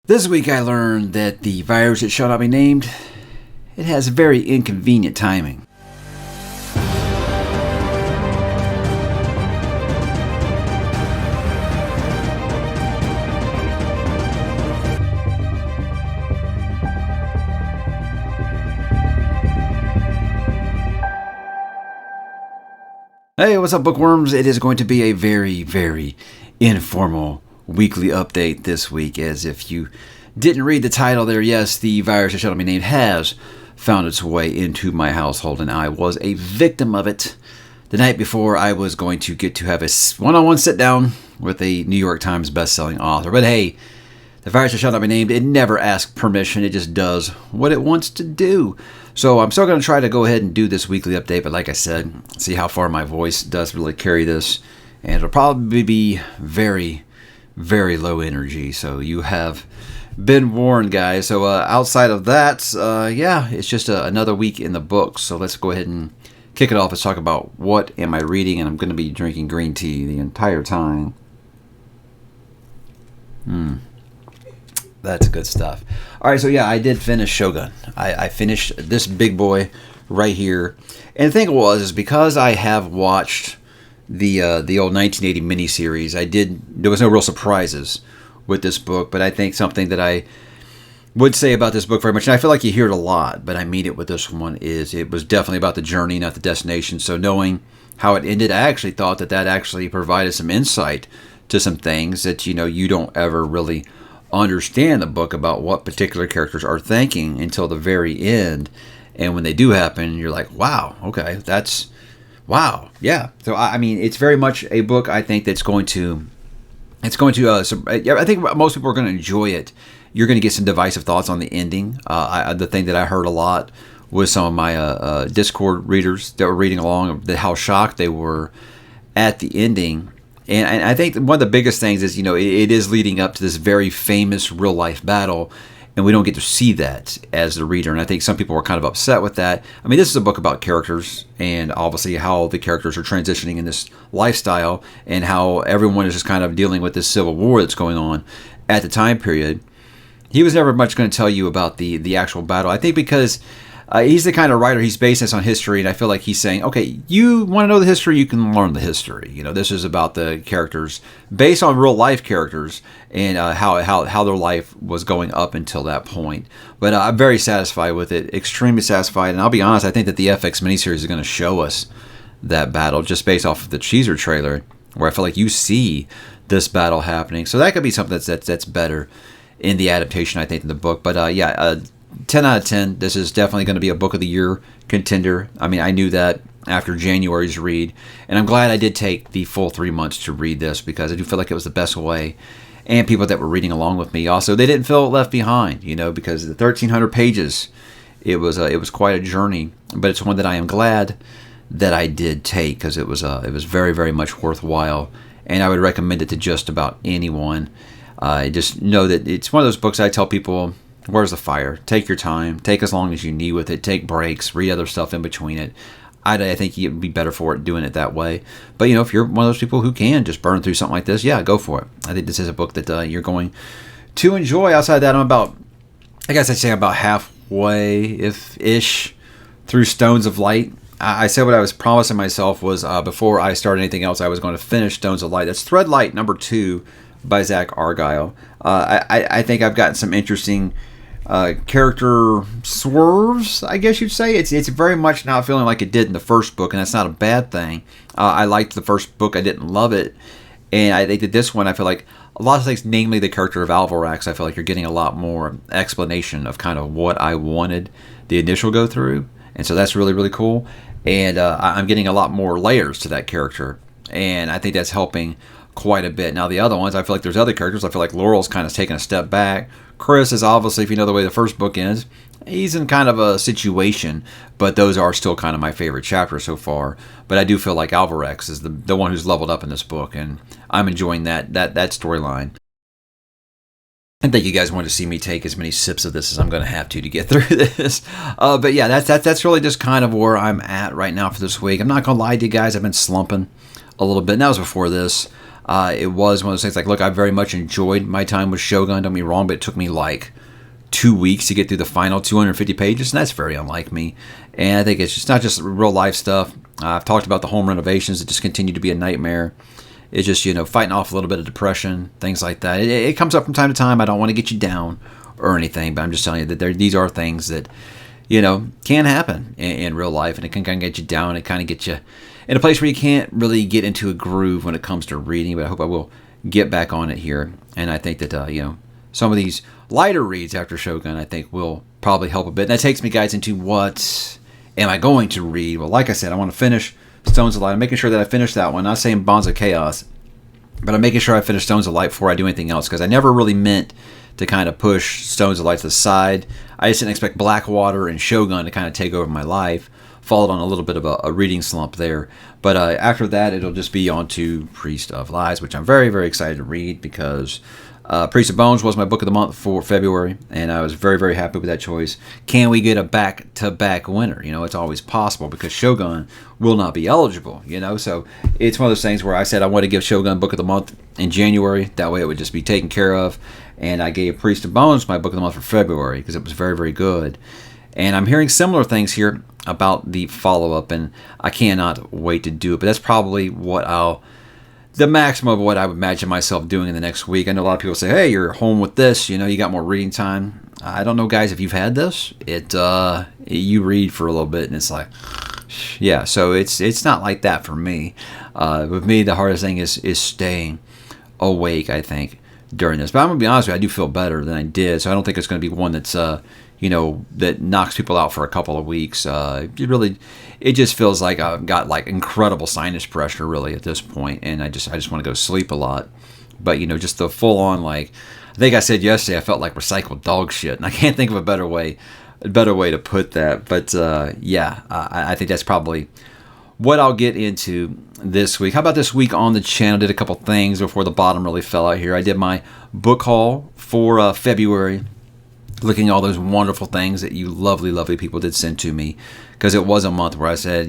This week I learned that the virus that shall not be named, it has very inconvenient timing. Hey, what's up, bookworms? It is going to be a very, very informal weekly update this week, as if you didn't read the title there, yes, the virus that shall not be named has found its way into my household, and I was a victim of it. The night before, I was going to get to have a one-on-one sit-down with a New York Times best-selling author, but hey, the virus that shall not be named, it never asks permission, it just does what it wants to do. So I'm still going to try to go ahead and do this weekly update, but like I said, see how far my voice does really carry this, and it'll probably be very, very low energy, so you have been warned, guys. So outside of that, yeah, it's just another week in the books, so let's go ahead and kick it off. Let's talk about what am I reading, and I'm going to be drinking green tea the entire time. That's good stuff. All right, so yeah, I did finish Shogun. I finished this big boy right here, and the thing is because I have watched the old 1980 miniseries, there was no real surprises with this book, but I think something that I would say about this book very much, and I feel like you hear it a lot, but I mean it with this one, is it was definitely about the journey, not the destination. So knowing how it ended, I actually thought that actually provided some insight to some things that, you don't ever really understand the book about what particular characters are thinking until the very end. And when they do happen, you're like, wow, okay, wow, yeah. So I mean, it's very much a book I think that's going to, I think most people are going to enjoy it. You're going to get some divisive thoughts on the ending. The thing that I heard a lot was some of my Discord readers that were reading along, how shocked they were at the ending. And I think one of the biggest things is, it is leading up to this very famous real life battle, and we don't get to see that as the reader. And I think some people were kind of upset with that. I mean, this is a book about characters, and obviously how the characters are transitioning in this lifestyle, and how everyone is just kind of dealing with this civil war that's going on at the time period. He was never much going to tell you about the actual battle. I think because he's the kind of writer, he's based this on history, and I feel like he's saying, okay, you want to know the history, you can learn the history. This is about the characters based on real life characters, and how their life was going up until that point. But I'm very satisfied with it, extremely satisfied. And I'll be honest, I think that the FX miniseries is going to show us that battle just based off of the teaser trailer, where I feel like you see this battle happening. So that could be something that's better in the adaptation, I think, in the book. But yeah, 10 out of 10. This is definitely going to be a book of the year contender. I mean, I knew that after January's read, and I'm glad I did take the full 3 months to read this, because I do feel like it was the best way. And people that were reading along with me also, they didn't feel left behind, because the 1,300 pages, it was quite a journey. But it's one that I am glad that I did take, because it was very, very much worthwhile, and I would recommend it to just about anyone. Just know that it's one of those books I tell people, where's the fire? Take your time. Take as long as you need with it. Take breaks. Read other stuff in between it. I think you'd be better for it doing it that way. But, if you're one of those people who can just burn through something like this, yeah, go for it. I think this is a book that you're going to enjoy. Outside that, I guess I'd say about halfway-ish through Stones of Light. I said what I was promising myself was before I started anything else, I was going to finish Stones of Light. That's Thread Light number 2 by Zach Argyle. I think I've gotten some interesting character swerves, I guess you'd say. It's very much not feeling like it did in the first book, and that's not a bad thing. I liked the first book. I didn't love it, and I think that this one, I feel like a lot of things, namely the character of Alvarax, I feel like you're getting a lot more explanation of kind of what I wanted the initial go through, and so that's really, really cool. And I'm getting a lot more layers to that character, and I think that's helping quite a bit. Now the other ones, I feel like there's other characters. I feel like Laurel's kind of taking a step back. Chris is obviously, if you know the way the first book ends, he's in kind of a situation, but those are still kind of my favorite chapters so far. But I do feel like Alvarax is the one who's leveled up in this book, and I'm enjoying that storyline. I think you guys want to see me take as many sips of this as I'm going to have to get through this. But yeah, that's really just kind of where I'm at right now for this week. I'm not going to lie to you guys, I've been slumping a little bit. And that was before this. It was one of those things like, look, I very much enjoyed my time with Shogun, don't get me wrong, but it took me like 2 weeks to get through the final 250 pages, and that's very unlike me. And I think it's just not just real life stuff. I've talked about the home renovations that just continue to be a nightmare. It's just, fighting off a little bit of depression, things like that. It comes up from time to time. I don't want to get you down or anything, but I'm just telling you that these are things that, can happen in real life, and it can kind of get you down. It kind of gets you in a place where you can't really get into a groove when it comes to reading, but I hope I will get back on it here. And I think that, some of these lighter reads after Shogun, I think, will probably help a bit. And that takes me, guys, into what am I going to read? Well, like I said, I want to finish Stones of Light. I'm making sure that I finish that one. Not saying Bonds of Chaos, but I'm making sure I finish Stones of Light before I do anything else, because I never really meant to kind of push Stones of Light to the side. I just didn't expect Blackwater and Shogun to kind of take over my life. Followed on a little bit of a reading slump there. But after that, it'll just be on to Priest of Lies, which I'm very, very excited to read, because Priest of Bones was my book of the month for February, and I was very, very happy with that choice. Can we get a back-to-back winner? It's always possible, because Shogun will not be eligible, So it's one of those things where I said I want to give Shogun book of the month in January. That way it would just be taken care of. And I gave Priest of Bones my book of the month for February, because it was very, very good. And I'm hearing similar things here about the follow-up, and I cannot wait to do it. But that's probably the maximum of what I would imagine myself doing in the next week. I know a lot of people say, hey, you're home with this, you got more reading time. I don't know, guys, if you've had this. You read for a little bit, and it's like, yeah, so it's not like that for me. With me, the hardest thing is staying awake, I think, during this. But I'm going to be honest with you, I do feel better than I did, so I don't think it's going to be one that's that knocks people out for a couple of weeks. It just feels like I've got like incredible sinus pressure really at this point, and I just want to go sleep a lot. But just the full on, like I think I said yesterday, I felt like recycled dog shit, and I can't think of a better way to put that. But I think that's probably what I'll get into this week. How about this week on the channel? Did a couple things before the bottom really fell out here. I did my book haul for February, looking at all those wonderful things that you lovely, lovely people did send to me, because it was a month where I said,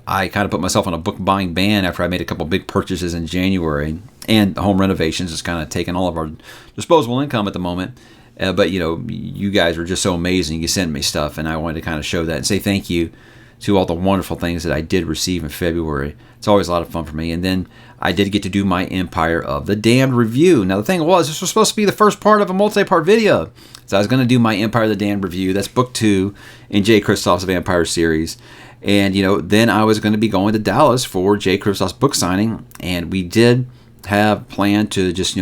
I kind of put myself on a book buying ban after I made a couple big purchases in January, and home renovations is kind of taking all of our disposable income at the moment. But you guys were just so amazing. You sent me stuff, and I wanted to kind of show that and say thank you to all the wonderful things that I did receive in February. It's always a lot of fun for me. And then I did get to do my Empire of the Damned review. Now the thing was, this was supposed to be the first part of a multi-part video. So I was going to do my Empire of the Damned review. That's book 2 in Jay Kristoff's Vampire series. And, then I was going to be going to Dallas for Jay Kristoff's book signing. And we did have planned to just,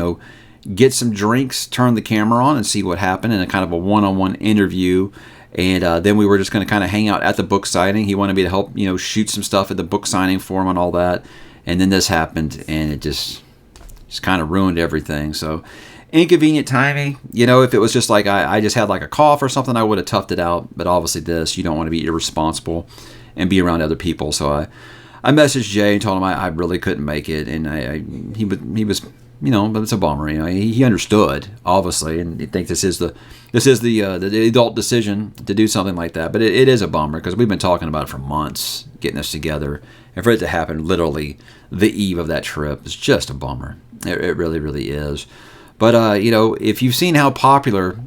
get some drinks, turn the camera on, and see what happened in a kind of a one-on-one interview. And then we were just going to kind of hang out at the book signing. He wanted me to help, shoot some stuff at the book signing for him and all that. And then this happened, and it just kind of ruined everything. So inconvenient timing. If it was just like I just had like a cough or something, I would have toughed it out. But obviously this, you don't want to be irresponsible and be around other people. So I messaged Jay and told him I really couldn't make it. And he was but it's a bummer. He understood, obviously, and he thinks this is the adult decision to do something like that. But it is a bummer, because we've been talking about it for months, getting this together, and for it to happen literally the eve of that trip is just a bummer. It really, really is. But if you've seen how popular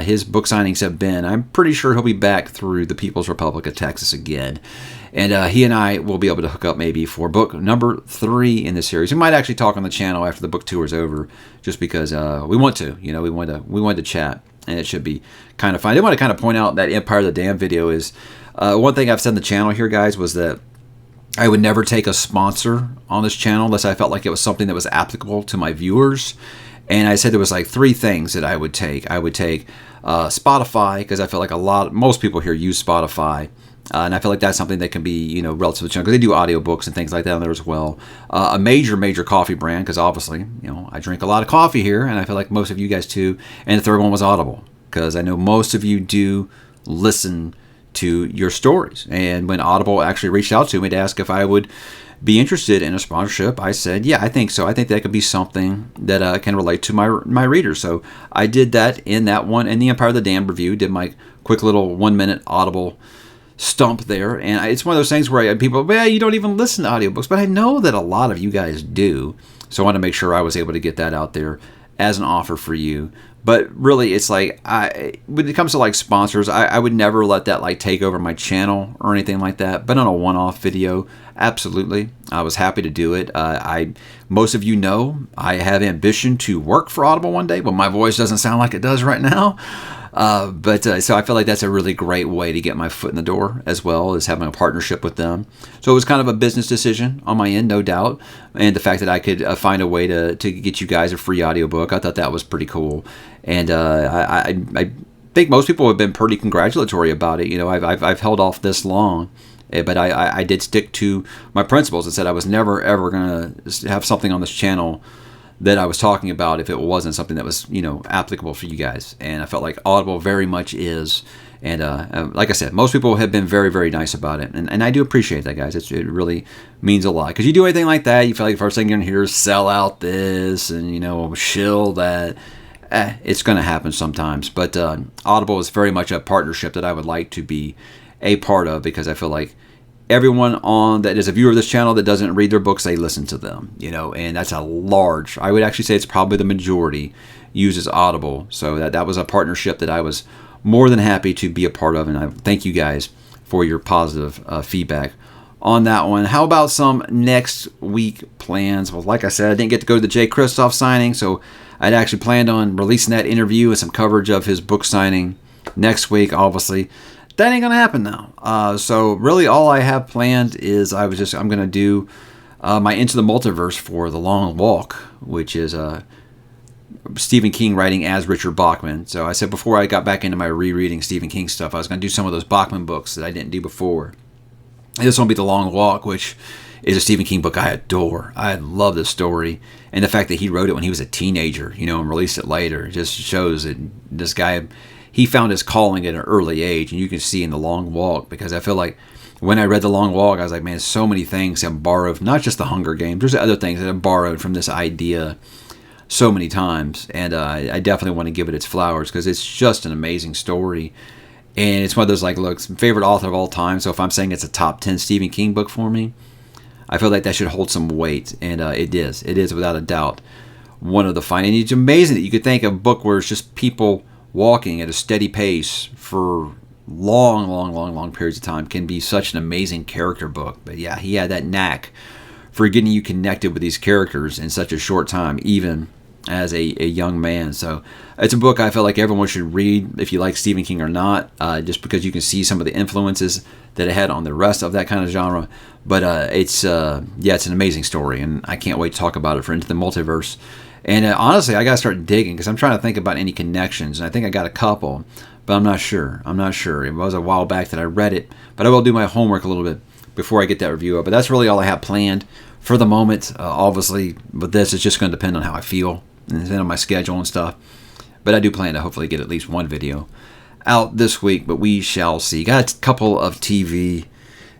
his book signings have been, I'm pretty sure he'll be back through the People's Republic of Texas again. And he and I will be able to hook up maybe for book number 3 in the series. We might actually talk on the channel after the book tour is over, just because we want to. We want to chat, and it should be kind of fun. I did want to kind of point out that Empire of the Damned video is one thing I've said on the channel here, guys, was that I would never take a sponsor on this channel unless I felt like it was something that was applicable to my viewers. And I said there was like 3 things that I would take. I would take Spotify, because I feel like most people here use Spotify. And I feel like that's something that can be, relative to the channel, because they do audiobooks and things like that on there as well. A major coffee brand, because obviously, I drink a lot of coffee here, and I feel like most of you guys too. And the third one was Audible, because I know most of you do listen to your stories. And when Audible actually reached out to me to ask if I would be interested in a sponsorship, I said, yeah, I think so. I think that could be something that can relate to my readers. So I did that in that one, in the Empire of the Damned review, did my quick little 1-minute Audible stump there. And it's one of those things where people, well, you don't even listen to audiobooks, but I know that a lot of you guys do. So I want to make sure I was able to get that out there as an offer for you. But really, it's like, when it comes to like sponsors, I would never let that like take over my channel or anything like that. But on a one-off video, absolutely, I was happy to do it. Most of you know I have ambition to work for Audible one day, but my voice doesn't sound like it does right now. So I feel like that's a really great way to get my foot in the door, as well as having a partnership with them. So it was kind of a business decision on my end, no doubt. And the fact that I could find a way to get you guys a free audiobook, I thought that was pretty cool. And I think most people have been pretty congratulatory about it. You know, I've held off this long, but I did stick to my principles and said I was never, ever going to have something on this channel that I was talking about if it wasn't something that was, you know, applicable for you guys. And I felt like Audible very much is. And like I said, most people have been very, very nice about it. And I do appreciate that, guys. It really means a lot. Because you do anything like that, you feel like the first thing you're going to hear is sell out this and, you know, shill that. It's going to happen sometimes. But Audible is very much a partnership that I would like to be a part of, because I feel like everyone on that is a viewer of this channel that doesn't read their books, they listen to them, you know, and that's a large, I would actually say it's probably the majority uses Audible. So that was a partnership that I was more than happy to be a part of, and I thank you guys for your positive feedback on that one. How about some next week plans? Well, like I said, I didn't get to go to the Jay Kristoff signing, so I'd actually planned on releasing that interview and some coverage of his book signing next week. Obviously, that ain't gonna happen now. So really, all I have planned is I'm gonna do my Into the Multiverse for The Long Walk, which is Stephen King writing as Richard Bachman. So I said before I got back into my rereading Stephen King stuff, I was gonna do some of those Bachman books that I didn't do before. And this one will be The Long Walk, which is a Stephen King book I adore. I love this story, and the fact that he wrote it when he was a teenager, you know, and released it later, just shows that this guy, he found his calling at an early age, and you can see in The Long Walk, because I feel like when I read The Long Walk, I was like, man, so many things have borrowed, not just The Hunger Games, there's other things that have borrowed from this idea so many times, and I definitely want to give it its flowers, because it's just an amazing story, and it's one of those, like, look, favorite author of all time, so if I'm saying it's a top 10 Stephen King book for me, I feel like that should hold some weight, and it is without a doubt one of the finest. And it's amazing that you could think of a book where it's just people walking at a steady pace for long periods of time can be such an amazing character book. But yeah, he had that knack for getting you connected with these characters in such a short time, even as a young man. So it's a book I feel like everyone should read, if you like Stephen King or not, just because you can see some of the influences that it had on the rest of that kind of genre. But it's an amazing story, and I can't wait to talk about it for Into the Multiverse. And honestly, I got to start digging, because I'm trying to think about any connections, and I think I got a couple, but I'm not sure. It was a while back that I read it, but I will do my homework a little bit before I get that review up. But that's really all I have planned for the moment. Obviously, with this, it's just going to depend on how I feel and on my schedule and stuff. But I do plan to hopefully get at least one video out this week, but we shall see. Got a couple of TV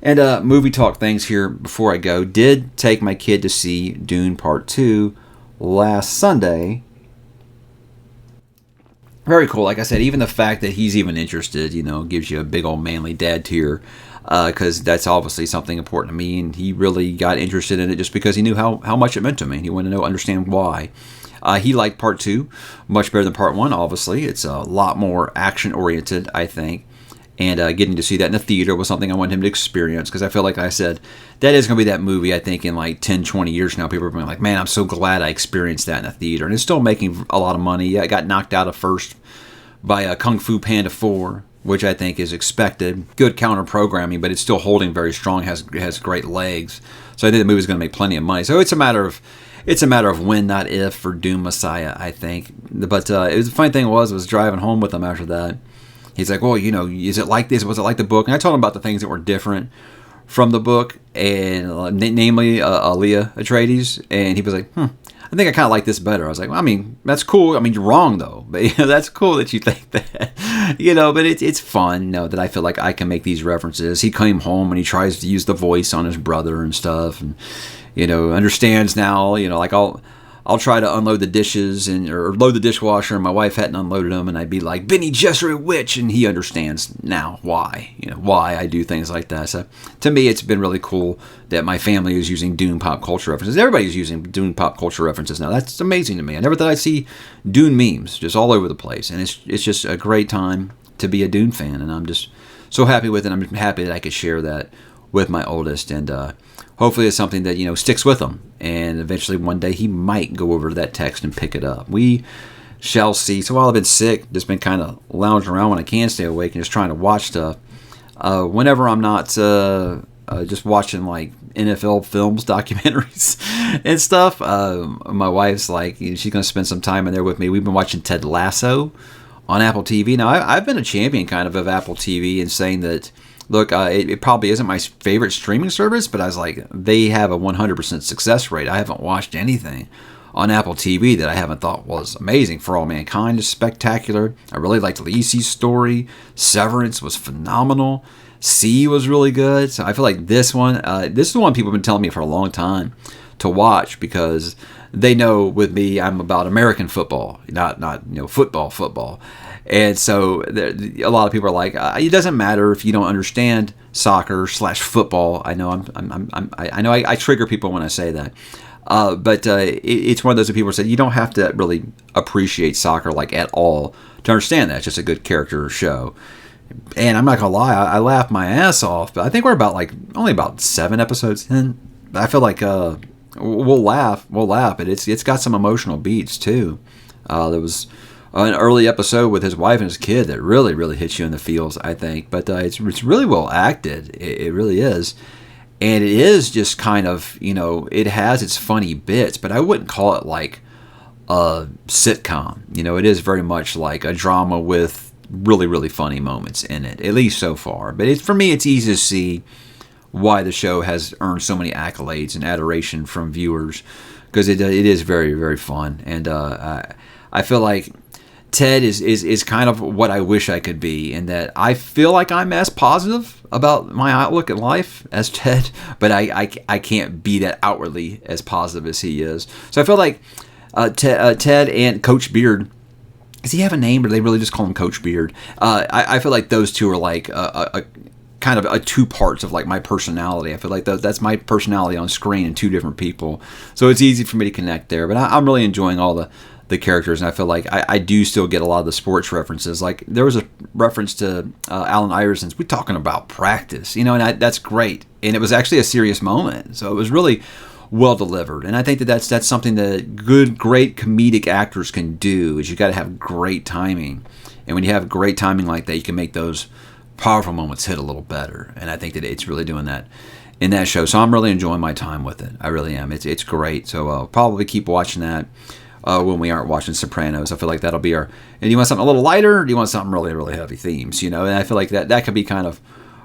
and movie talk things here before I go. Did take my kid to see Dune Part 2 last Sunday. Very cool. Like I said, even the fact that he's even interested, you know, gives you a big old manly dad tear, because that's obviously something important to me, and he really got interested in it just because he knew how much it meant to me. He wanted to understand why. He liked Part 2 much better than Part 1, obviously. It's a lot more action-oriented, I think. And getting to see that in the theater was something I wanted him to experience, because I feel like I said, that is going to be that movie, I think, in like 10, 20 years now. People are going to be like, man, I'm so glad I experienced that in the theater. And it's still making a lot of money. Yeah, it got knocked out of first by Kung Fu Panda 4, which I think is expected. Good counter-programming, but it's still holding very strong, has great legs. So I think the movie's going to make plenty of money. So it's a matter of when, not if, for Doom Messiah, I think. But it was, the funny thing was driving home with him after that. He's like, well, you know, is it like this? Was it like the book? And I told him about the things that were different from the book, and namely Aaliyah Atreides. And he was like, I think I kind of like this better. I was like, well, I mean, that's cool. I mean, you're wrong, though. But you know, that's cool that you think that. You know, but it's fun, you know, that I feel like I can make these references. He came home and he tries to use the voice on his brother and stuff. And, you know, understands now, you know, like all I'll try to unload the dishes or load the dishwasher, and my wife hadn't unloaded them, and I'd be like, Benny Gesserit, which, and he understands now why, why I do things like that. So to me, it's been really cool that my family is using Dune pop culture references. Everybody's using Dune pop culture references now. That's amazing to me. I never thought I'd see Dune memes just all over the place, and it's just a great time to be a Dune fan, and I'm just so happy with it. I'm happy that I could share that with my oldest, and hopefully it's something that sticks with him, and eventually one day he might go over to that text and pick it up. We shall see. So while I've been sick, just been kind of lounging around when I can stay awake and just trying to watch stuff. Whenever I'm not just watching like NFL films, documentaries and stuff, my wife's like, she's going to spend some time in there with me. We've been watching Ted Lasso on Apple TV. Now, I've been a champion kind of Apple TV in saying that, look, it probably isn't my favorite streaming service, but I was like, they have a 100% success rate. I haven't watched anything on Apple TV that I haven't thought was amazing. For All Mankind is spectacular. I really liked Lacey's story. Severance was phenomenal. C was really good. So I feel like this is the one people have been telling me for a long time to watch, because they know with me I'm about American football, not football. And so a lot of people are like, it doesn't matter if you don't understand soccer/football. I know I trigger people when I say that. But it's one of those people who said you don't have to really appreciate soccer like at all to understand that. It's just a good character show. And I'm not gonna lie, I laughed my ass off. But I think we're only about 7 episodes in. I feel like we'll laugh, but it's got some emotional beats too. There was an early episode with his wife and his kid that really, really hits you in the feels, I think. But it's really well acted. It really is. And it is just kind of, it has its funny bits, but I wouldn't call it like a sitcom. It is very much like a drama with really, really funny moments in it, at least so far. But for me, it's easy to see why the show has earned so many accolades and adoration from viewers, because it is very, very fun. And I feel like Ted is kind of what I wish I could be, in that I feel like I'm as positive about my outlook at life as Ted, but I can't be that outwardly as positive as he is. So I feel like Ted and Coach Beard, does he have a name, or do they really just call him Coach Beard? I feel like those two are like a kind of a two parts of like my personality. I feel like that's my personality on screen in two different people. So it's easy for me to connect there. But I'm really enjoying all the characters, and I feel like I do still get a lot of the sports references. Like there was a reference to Allen Iverson's, we're talking about practice, and that's great. And it was actually a serious moment. So it was really well delivered. And I think that's something that great comedic actors can do, is you got to have great timing. And when you have great timing like that, you can make those powerful moments hit a little better. And I think that it's really doing that in that show. So I'm really enjoying my time with it. I really am. It's great. So I'll probably keep watching that when we aren't watching Sopranos. I feel like that'll be our... And do you want something a little lighter, or do you want something really, really heavy themes? And I feel like that could be kind of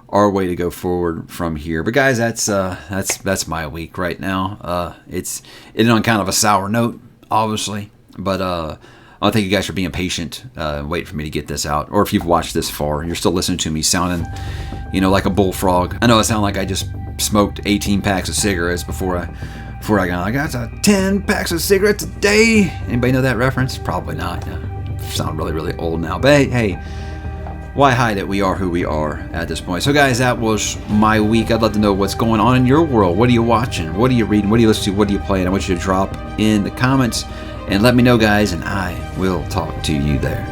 our way to go forward from here. But guys, that's my week right now. It's on kind of a sour note, obviously. But I thank you guys for being patient, waiting for me to get this out. Or if you've watched this far and you're still listening to me sounding, like a bullfrog. I know I sound like I just smoked 18 packs of cigarettes before I got 10 packs of cigarettes a day. Anybody know that reference? Probably not. I sound really, really old now. But hey, why hide it? We are who we are at this point. So guys, that was my week. I'd love to know what's going on in your world. What are you watching? What are you reading? What are you listening to? What are you playing? I want you to drop in the comments and let me know, guys, and I will talk to you there.